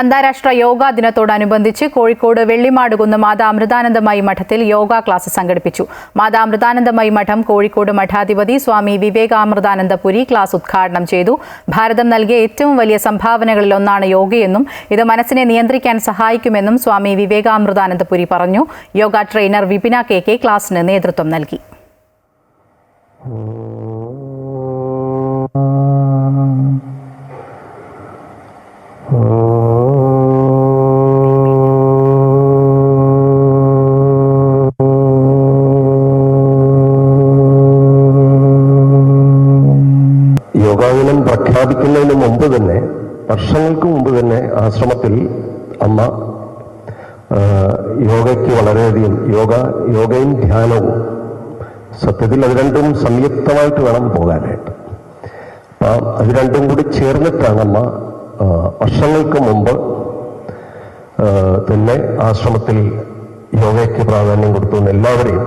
അന്താരാഷ്ട്ര യോഗാ ദിനത്തോടനുബന്ധിച്ച് കോഴിക്കോട് വെള്ളിമാടുകുന്ന് മാതാ അമൃതാനന്ദമയി മഠത്തിൽ യോഗാ ക്ലാസ് സംഘടിപ്പിച്ചു. മാതാ അമൃതാനന്ദമയി മഠം കോഴിക്കോട് മഠാധിപതി സ്വാമി വിവേകാമൃതാനന്ദപുരി ക്ലാസ് ഉദ്ഘാടനം ചെയ്തു. ഭാരതം നൽകിയ ഏറ്റവും വലിയ സംഭാവനകളിലൊന്നാണ് യോഗയെന്നും ഇത് മനസ്സിനെ നിയന്ത്രിക്കാൻ സഹായിക്കുമെന്നും സ്വാമി വിവേകാമൃതാനന്ദപുരി പറഞ്ഞു. യോഗ ട്രെയിനർ വിപിന കെ ക്ലാസിന് നേതൃത്വം നൽകി. യോഗാദിനം പ്രഖ്യാപിക്കുന്നതിന് മുമ്പ് തന്നെ, വർഷങ്ങൾക്ക് മുമ്പ് തന്നെ ആശ്രമത്തിൽ അമ്മ യോഗയ്ക്ക് വളരെയധികം യോഗയും ധ്യാനവും, സത്യത്തിൽ അത് രണ്ടും സംയുക്തമായിട്ട് വേണം പോകാനായിട്ട്. അപ്പം അത് രണ്ടും കൂടി ചേർന്നിട്ടാണ് അമ്മ വർഷങ്ങൾക്ക് മുമ്പ് തന്നെ ആശ്രമത്തിൽ യോഗയ്ക്ക് പ്രാധാന്യം കൊടുത്തു എല്ലാവരെയും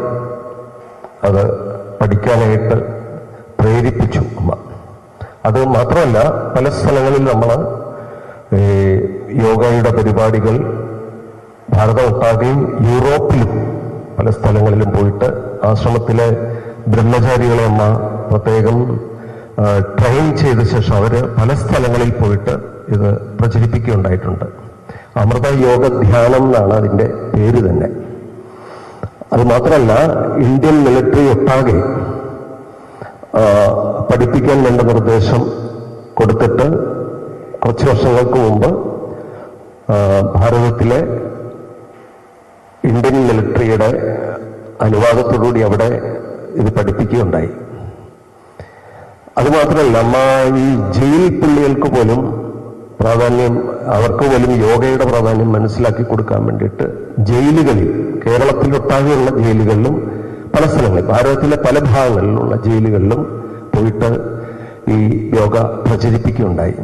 അത് പഠിക്കാനായിട്ട് പ്രേരിപ്പിച്ചു അമ്മ. അത് മാത്രമല്ല, പല സ്ഥലങ്ങളിൽ നമ്മൾ യോഗയുടെ പരിപാടികൾ ഭാരതമൊട്ടാകെയും യൂറോപ്പിലും പല സ്ഥലങ്ങളിലും പോയിട്ട് ആശ്രമത്തിലെ ബ്രഹ്മചാരികളെ അമ്മ പ്രത്യേകം ട്രെയിൻ ചെയ്ത ശേഷം അവർ പല സ്ഥലങ്ങളിൽ പോയിട്ട് ഇത് പ്രചരിപ്പിക്കുകയുണ്ടായിട്ടുണ്ട്. അമൃത യോഗ ധ്യാനം എന്നാണ് അതിൻ്റെ പേര് തന്നെ. അത് മാത്രമല്ല, ഇന്ത്യൻ മിലിറ്ററി ഒട്ടാകെ പഠിപ്പിക്കാൻ വേണ്ട നിർദ്ദേശം കൊടുത്തിട്ട് കുറച്ച് വർഷങ്ങൾക്ക് മുമ്പ് ഭാരതത്തിലെ ഇന്ത്യൻ മിലിറ്ററിയുടെ അനുവാദത്തോടുകൂടി അവിടെ ഇത് പഠിപ്പിക്കുകയുണ്ടായി. അതുമാത്രമല്ല, നമ്മ ഈ ജയിൽ പുള്ളികൾക്ക് പോലും പ്രാധാന്യം, അവർക്ക് പോലും യോഗയുടെ പ്രാധാന്യം മനസ്സിലാക്കി കൊടുക്കാൻ വേണ്ടിയിട്ട് ജയിലുകളിൽ, കേരളത്തിലൊട്ടാകെയുള്ള ജയിലുകളിലും പല സ്ഥലങ്ങളിൽ, ഭാരതത്തിലെ പല ഭാഗങ്ങളിലുള്ള ജയിലുകളിലും പോയിട്ട് ഈ യോഗ പ്രചരിപ്പിക്കുകയുണ്ടായി.